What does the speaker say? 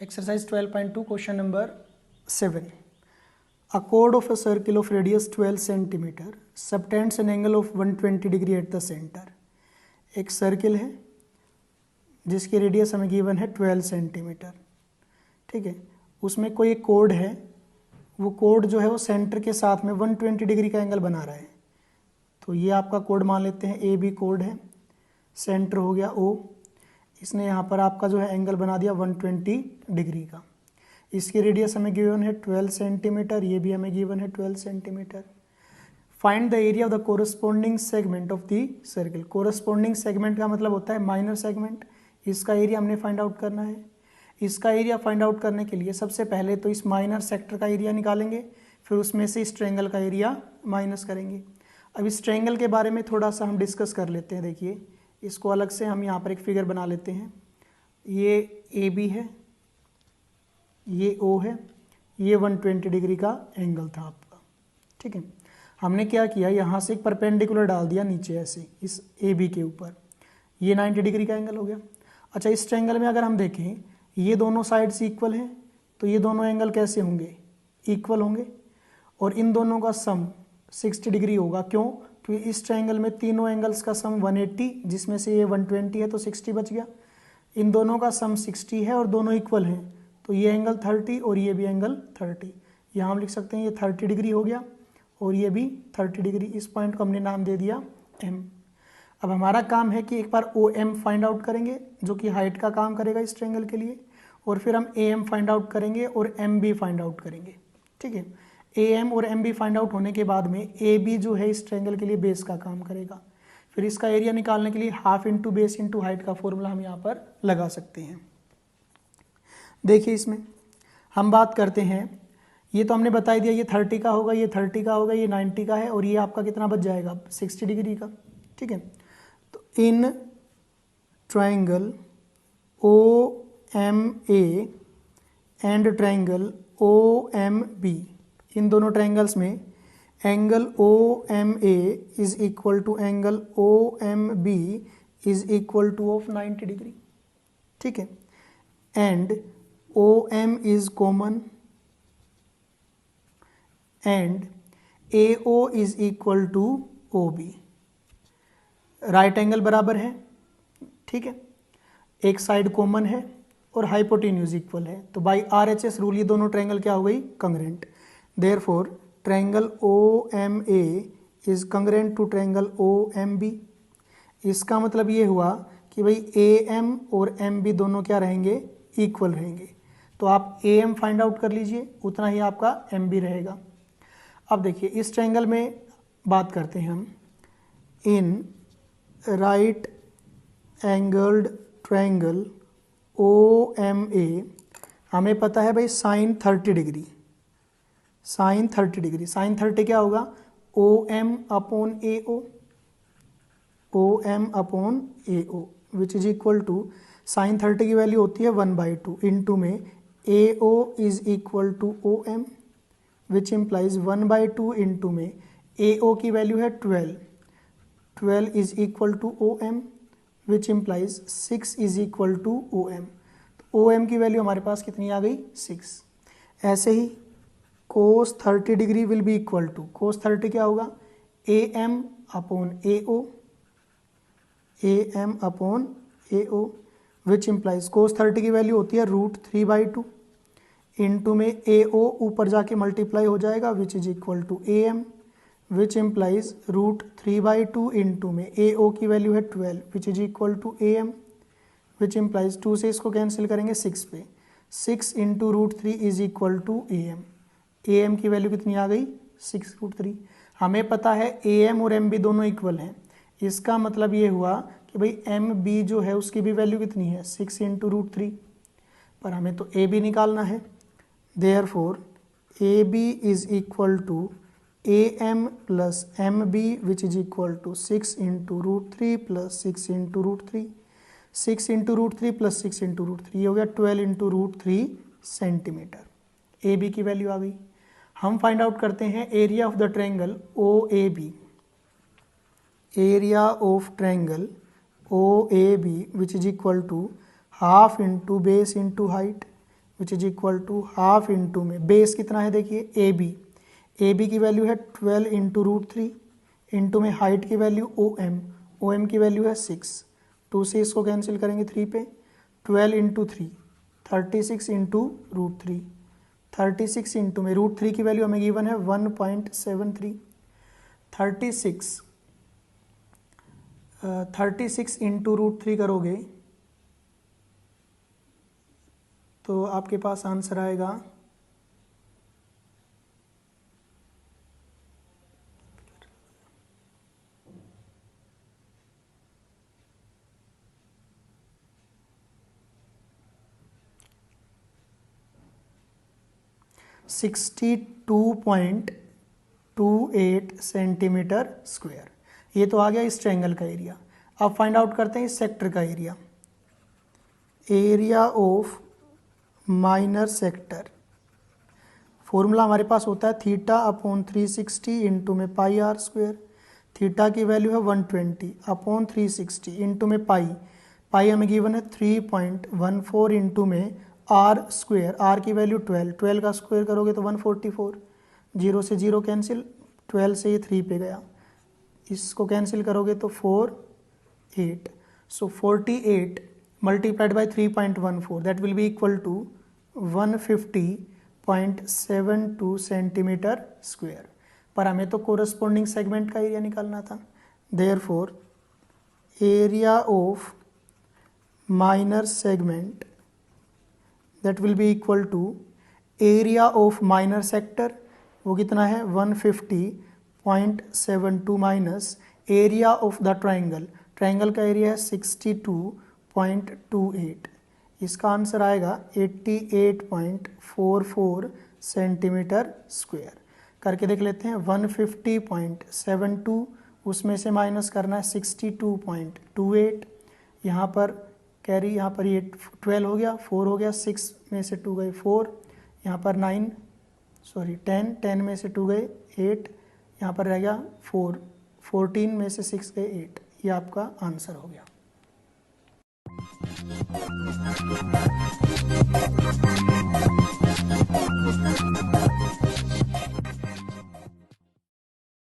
Exercise 12.2 question number 7. A chord of a circle of radius 12 centimeter subtends an angle of 120 degree at the center. एक circle है जिसकी radius हमें given है 12 centimetre, ठीक है। उसमें कोई एक कोड है, वो कोड जो है वो सेंटर के साथ में 120 डिग्री का एंगल बना रहा है। तो ये आपका कोड मान लेते हैं, ए बी कोड है, सेंटर हो गया ओ, इसने यहाँ पर आपका जो है एंगल बना दिया 120 डिग्री का। इसकी रेडियस हमें गिवन है 12 सेंटीमीटर, ये भी हमें गिवन है 12 centimetre. Find the area of the corresponding segment of the circle. Corresponding segment का मतलब होता है माइनर सेगमेंट। इसका एरिया हमने फाइंड आउट करना है। इसका एरिया फाइंड आउट करने के लिए सबसे पहले तो इस माइनर सेक्टर का एरिया निकालेंगे, फिर उसमें से इस ट्रायंगल का एरिया माइनस करेंगे। अब इस ट्रायंगल के बारे में थोड़ा सा हम डिस्कस कर लेते हैं। देखिए, इसको अलग से हम यहाँ पर एक फिगर बना लेते हैं। ये ए बी है, ये ओ है, ये 120 डिग्री का एंगल था आपका, ठीक है। हमने क्या किया, यहाँ से एक परपेंडिकुलर डाल दिया नीचे ऐसे इस ए बी के ऊपर, ये 90 डिग्री का एंगल हो गया। अच्छा, इस ट्रायंगल में अगर हम देखें ये दोनों साइड्स इक्वल हैं, तो ये दोनों एंगल कैसे होंगे, इक्वल होंगे, और इन दोनों का सम 60 डिग्री होगा। क्यों? क्योंकि इस ट्रायंगल में तीनों एंगल्स का सम 180, जिसमें से ये 120 है तो 60 बच गया। इन दोनों का सम 60 है और दोनों इक्वल हैं, तो ये एंगल 30 और ये भी एंगल 30। यहाँ हम लिख सकते हैं ये 30 डिग्री हो गया और ये भी 30 डिग्री। इस पॉइंट को हमने नाम दे दिया एम। अब हमारा काम है कि एक बार ओ एम फाइंड आउट करेंगे, जो कि हाइट का काम करेगा इस ट्रायंगल के लिए, और फिर हम ए एम फाइंड आउट करेंगे और एम बी फाइंड आउट करेंगे, ठीक है। ए एम और एम बी फाइंड आउट होने के बाद में ए बी जो है इस ट्रायंगल के लिए बेस का काम करेगा। फिर इसका एरिया निकालने के लिए half into base into height का फॉर्मूला हम यहाँ पर लगा सकते हैं। देखिए, इसमें हम बात करते हैं, ये तो हमने बता दिया, ये 30 का होगा, ये 30 का होगा, ये 90 का है, और ये आपका कितना बच जाएगा 60 डिग्री का, ठीक है। तो इन triangle O M A and triangle O M B, इन दोनों ट्रायंगल्स में angle O M A is equal to angle O M B is equal to of 90 degree, ठीक है। And O M is common and A O is equal to O B. Right angle बराबर है, ठीक है, एक side common है और hypotenuse equal है, तो by R H S rule ये दोनों ट्रायंगल क्या हो गई, congruent. Therefore triangle O M A is congruent to triangle O M B. इसका मतलब ये हुआ कि भाई ए एम और एम बी दोनों क्या रहेंगे, इक्वल रहेंगे। तो आप ए एम फाइंड आउट कर लीजिए, उतना ही आपका एम बी रहेगा। अब देखिए, इस ट्रायंगल में बात करते हैं हम, इन right angled triangle O M A, हमें पता है भाई sine 30 degree, sine 30 degree, sine 30 क्या होगा, O M upon A O, O M upon A O, which is equal to sine 30 की वैल्यू होती है 1/2 इंटू में A O is equal to O M, which implies 1/2 into में A O की value है 12 is equal to O M, which implies 6 is equal to O M. तो O M की value हमारे पास कितनी आ गई, 6। ऐसे ही cos 30 degree will be equal to, cos 30 क्या होगा, A M upon A O, A M upon A O, which implies cos 30 की वैल्यू होती है √3/2 इंटू में ए ओ ऊपर जाके मल्टीप्लाई हो जाएगा, which is equal to A M, which implies √3/2 into में ए ओ की वैल्यू है 12 which is equal to A M, which implies 2 से इसको कैंसिल करेंगे 6 पे, 6 into √3 is equal to A M. A M की वैल्यू कितनी आ गई, 6√3। हमें पता है ए एम और एम बी दोनों इक्वल हैं, इसका मतलब ये हुआ कि भाई एम बी जो है उसकी भी वैल्यू कितनी है, 6 इंटू √3, पर हमें तो ए बी निकालना है। Therefore A B is equal to A M plus M B which is equal to 6 into √3 plus 6 into √3, 6 into √3 plus 6 into √3 हो गया 12 इंटू √3 सेंटीमीटर। ए बी की वैल्यू आ गई। हम फाइंड आउट करते हैं area of the triangle O A B, area of triangle O A B which is equal to half into base into height, which is equal to half into में base कितना है देखिए A B की value है 12 into √3 into में height की value O M की value है 6, 2 से इसको कैंसिल करेंगे 3 पे, 12 इंटू 3 36 इंटू √3, 36 इंटू में √3 की वैल्यू हमें गिवन है 1.73, 36 इंटू √3 करोगे तो आपके पास आंसर आएगा 62.28 सेंटीमीटर स्क्वायर। ये तो आ गया इस ट्रायंगल का एरिया। अब फाइंड आउट करते हैं इस सेक्टर का area. Area of minor sector, formula हमारे पास होता है थीटा अपॉन 360 इंटू में पाई आर स्क्वायर। थीटा की वैल्यू है 120 अपॉन 360 इंटू में पाई हमें गिवन है 3.14 इंटू में आर स्क्वायर, आर की वैल्यू 12 का स्क्वायर करोगे तो 144, 0 से 0 कैंसिल, 12 से ये 3 पे गया, इसको कैंसिल करोगे तो 4 8, so 48 multiplied by 3.14 that will be equal to 150.72 centimetre square. पर हमें तो कोरस्पॉन्डिंग सेगमेंट का एरिया निकालना था। Therefore area of minor segment that will be equal to area of minor sector, वो कितना है 150.72 minus area of the triangle, triangle का एरिया है 62.28, इसका आंसर आएगा 88.44 सेंटीमीटर स्क्वायर। करके देख लेते हैं 150.72 उसमें से माइनस करना है 62.28, यहाँ पर कैरी, यहाँ पर ये 12 हो गया, 4 हो गया, 6 में से 2 गए 4, यहाँ पर 10 में से 2 गए 8, यहाँ पर रह गया 4, 14 में से 6 गए 8, ये आपका आंसर हो गया।